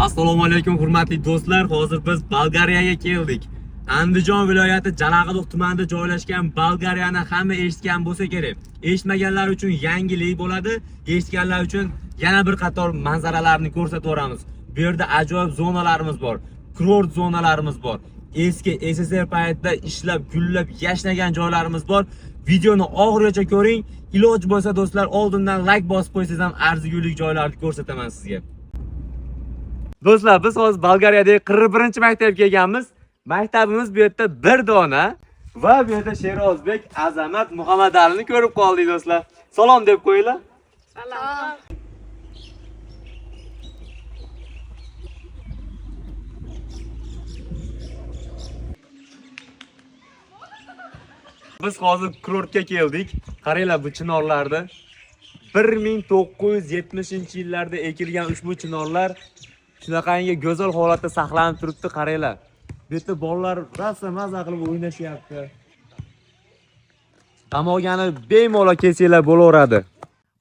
Assalomu alaykum hurmatli do'stlar. Hozir biz Bolgariyaga keldik. Andijon viloyati Jalag'oq tumanida joylashgan Bolgariyani hamma eshitgan bo'lsa kerak. Eshitmaganlar uchun yangilik bo'ladi, eshitganlar uchun yana bir qator manzaralarni ko'rsatib o'ramiz. Bu yerda ajoyib zonalarimiz bor, kurort zonalarimiz bor. Eski SSR paytida ishlab, gullab yashnagan joylarimiz bor. Videoni oxirigacha ko'ring. Iloji bo'lsa do'stlar, oldindan like bosib qo'ysangiz ham arzigulik joylarni ko'rsataman sizga. Do'stlar, biz hozir Bolgariyadagi 41-maktabga kelganmiz. Maktabimiz bu yerda bir dona va bu yerda Sherozbek Azamat Muhammadalini ko'rib qoldik do'stlar. Salom deb qo'yinglar. Salom. Biz hozir kurortga keldik. Qaranglar, bu chinorlarni 1970-yillarda ekilgan ushbu chinorlar shunaqangi go'zal holatda saqlanib turibdi. Qaranglar. Bu yerda bolalar rosa maza qilib o'ynashyapti. Qamoqani bemalol kelsanglar bo'laveradi.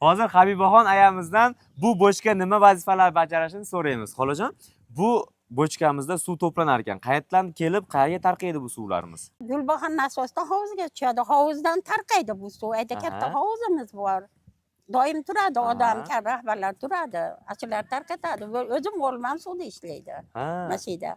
Hozir Habibaxon ayamizdan bu bochka nima vazifalar bajarishini so'raymiz. Xolajon, bu bochkamizda suv to'planar ekan. Qayerdan kelib, qayerga tarqaydi bu suvlarimiz? Gulbahor nasosdan hovuzga tushadi. Hovuzdan tarqaydi bu suv. Ayda katta hovuzimiz bor. Doim turadi odam, rahbarlar turadi. Achilar tarqatadi. O'zim o'g'lim suvda ishlaydi. Mashida.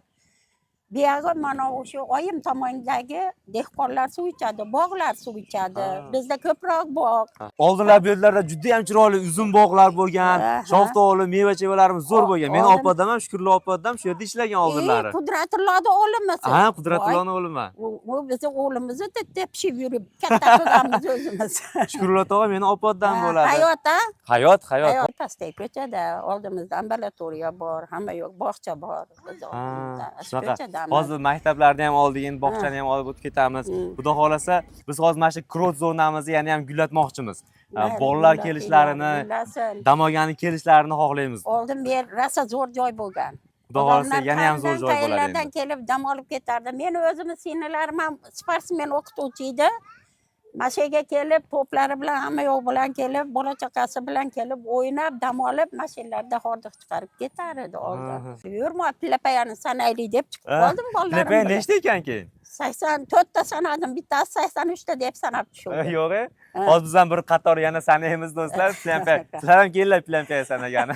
Buyog'i mana o'sha oyim tomondagi dehqonlar suv ichadi, bog'lar suv ichadi. Bizda ko'proq bog'. Oldinlar bu yerlarda juda ham chiroyli uzum bog'lar bo'lgan, shoftoli, meva-chevalarimiz zo'r bo'lgan. Meni opadam ham, Shukurli opadam shu yerda ishlagan oldinlari. Qudratullohning o'g'limisiz. Ha, Qudratullohning o'g'limi. U bizni o'g'limizni tepishib yurib katta qilganmiz o'zimiz. Shukurli tog'a meni opadam bo'ladi. Hayot-a? Hayot. Pastdagi ko'chada oldimizda ambulatoriya bor, hamma yo'q, bog'cha bor. Shunaqa. Hozir maktablarni ham oldik, endi bog'chani ham olib o'tib ketamiz. Xudo xolasa, biz hozir mana shu kurort zonamizni yana ham gullatmoqchimiz. Bolalar kelishlarini, damogani kelishlarini xohlaymiz. Oldin bu yer rosa zo'r joy bo'lgan. Xudo xolasa yana ham zo'r joy bo'ladi. Qayerlardan kelib dam olib ketardi. Meni o'zimni singillarim ham sportsmen o'qituvchi edi. Mashaga kelib, to'plari bilan, hamma yo'q bilan kelib, bola chaqasi bilan kelib, o'ynab, dam olib, mashinlarda hordiq chiqarib ketar edi oldin. Yurma, pillapayani sanaylik deb chiqib qoldim bolalarim. Pillapay nechta ekan keyin? 84 ta sanadim, bittasi 83 ta deb sanab tushirdim. Yo'q-e. Hozir biz ham bir qator yana sanaymiz do'stlar. Pillapay. Sizlar ham kelinglar pillapay sanagani.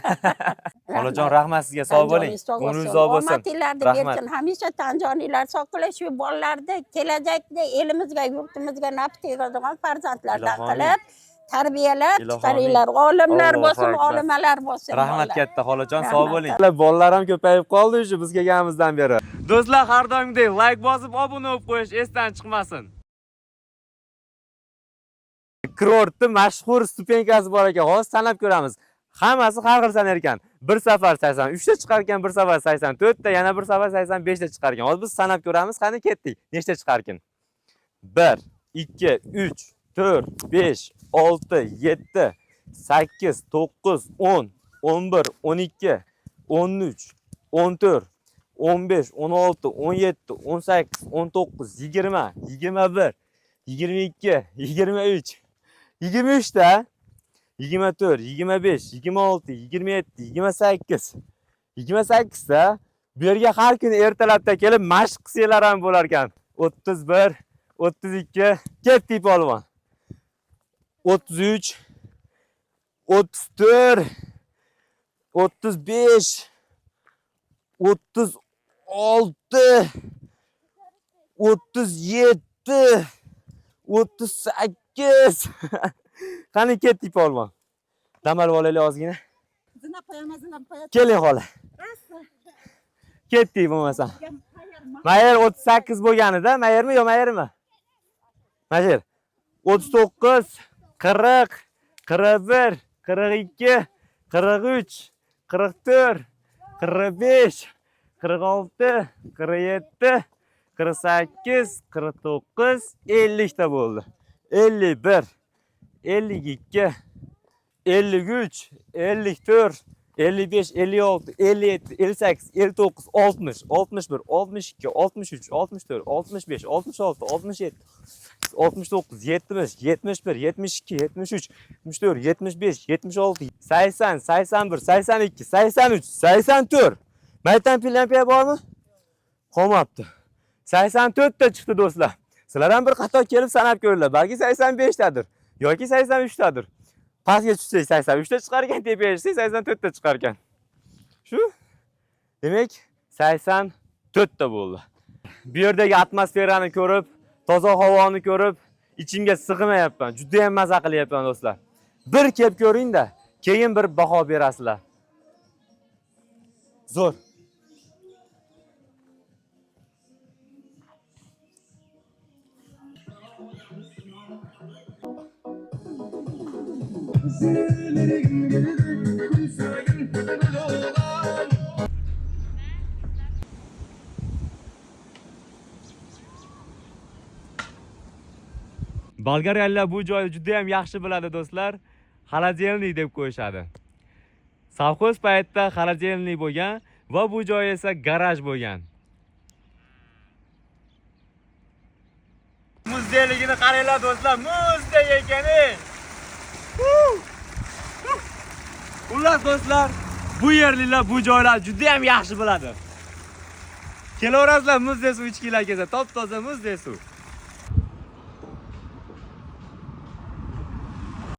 Xolajon, rahmat sizga, sog' bo'ling. Ko'nglingiz sog' bo'lsin. Omadinglarni bersin. Hamisha tanjoninglar sog'liq, shu bolalarni kelajakda elimizga, yurtimizga naf tegadigan farzandlardan qilib tarbiyalab chiqaringlar. Olimlar bo'lsin, olimalar bo'lsin. Rahmat katta xolajon, sog' bo'ling. Bolalar ham ko'payib qoldi shu biz kelganimizdan beri. Do'stlar, har doimgidek like bosib, obuna bo'lib qo'yish esdan chiqmasin. Kurortda mashhur stupenkasi bor ekan. Hozir sanab ko'ramiz. Hammasi har xil sanar ekan. Bir safar 83 ta chiqar ekan, bir safar 84 ta, yana bir safar 85 ta chiqar ekan. Hozir biz sanab ko'ramiz, qani ketdik. Nechta chiqar ekan? 1 2 3 4 5 6 7 8 9 10 11 12 13 14 15 16 17 18 19 20 21 22 23 23 ta 24 25 26 27 28 28 ta bu yerga har kuni ertalabda kelib mashq qilsanglar ham bo'lar ekan. 31 32 ketdik polvon. 33 34 35 36 37 38 qani ketdik polvon. Dam olib olaylik ozgina. Keling xola. Ketdik bo'lmasa. Mayer 38 bo'lganida, mayermi yo mayermi? Mayer 39 40 41 42 43 44 45 46 47 48 49 50 ta bo'ldi. 51 52 53 54 55 56 57 58 59 60 61 62 63 64 65 66 67 69 70 71 72 73 74 75 76 80 81 82 83 84 Maytan pillampiya bormi? Qolmabdi. 84 ta chiqdi do'stlar. Sizlar ham bir qator kelib sanab ko'ringlar. Balki 85 tadir yoki 83 tadir. Pastga tushsak 83 ta chiqar ekan, tepaga tushsak 84 ta chiqar ekan. Shu? Demak, 84 ta bo'ldi. Bu yerdagi atmosferani ko'rib, toza havoni ko'rib, ichimga sig'mayapman. Juda ham maza qilyapman do'stlar. Bir kelib ko'ring-da, keyin bir baho berasizlar. Zo'r. Bolgariyaliklar bu joyni juda ham yaxshi biladi do'stlar. Xaladelnik deb qo'yishadi. Savxoz paytida xaladelnik bo'lgan va bu joy esa garaj bo'lgan. Muzdeyligini qaranglar do'stlar, muzdek ekani. Xullas do'stlar, bu yerliklar bu joylar juda ham yaxshi biladi. Kelaverasizlar muzdek suv ichkinglar kelsa, top-toza muzdek suv.